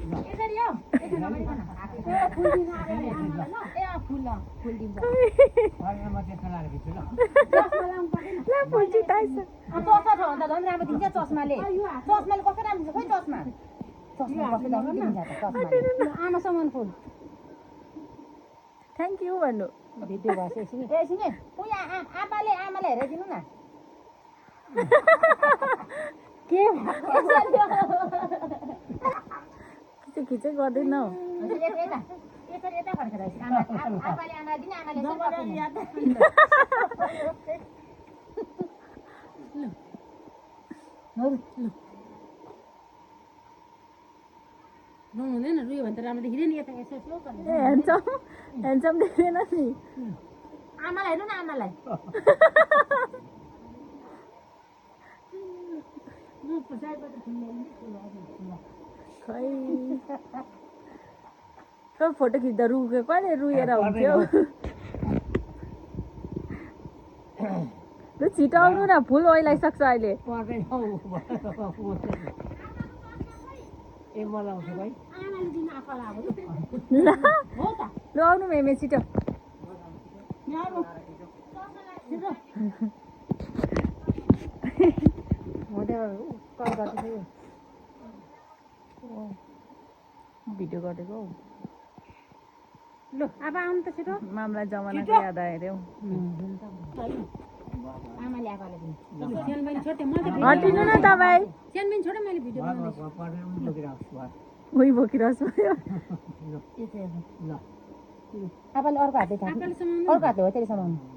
यसरी हो यसो नगरिकन फुल दिन आरे आमालाई ल ए फुल दिन्छ घरमा त्यस्तो लागेको छु ल चस्मा लाउनु पर्दैन ल फुल जिताइस चस्मा छ भन्दा झन् राम्रो दिन्छ चस्माले कस्तो राम्रो छ खोइ चस्मा कस्तो राम्रो दिन्छ त चस्माले आमासँग फुल थ्याङ्क यू भन्नु भिडियो भएछ एकछिन उयो आपाले आमालाई हेरेर दिनु न के खिचे गर्दैन हौ यसरी यता फर्केर आपाले आमालाई दिने आमाले हुँदैन रुयो भने त राम्रो देखिँदैन यता यसो स्लो ह्यान्डसम देख्दैन नि आमालाई हेर्नु न आमालाई खै फोटो खिच्दा रुके कहिले रुएर हुन्थ्यो ल छिटो आउनु न फुल ओइलाइसक्छ अहिले ए मलाई आउँछ भाइ आमाले दिन आपालाई ल हो त ल आउनु मेमे छिटो भिडियो गरेको हौ ल अब आउनु त छिटो मामला जमानाको याद आयो अरे हौ आमाले आपालाई दिनु सानबहिनी छोड्थे म त हटिनु न तपाईँ सानबहिनी छोडे मैले भिडियो बनाउँदैछु उही बोकिरहेको ल आपाले अर्को हातले अर्को हातले हो त्यसले समाउनु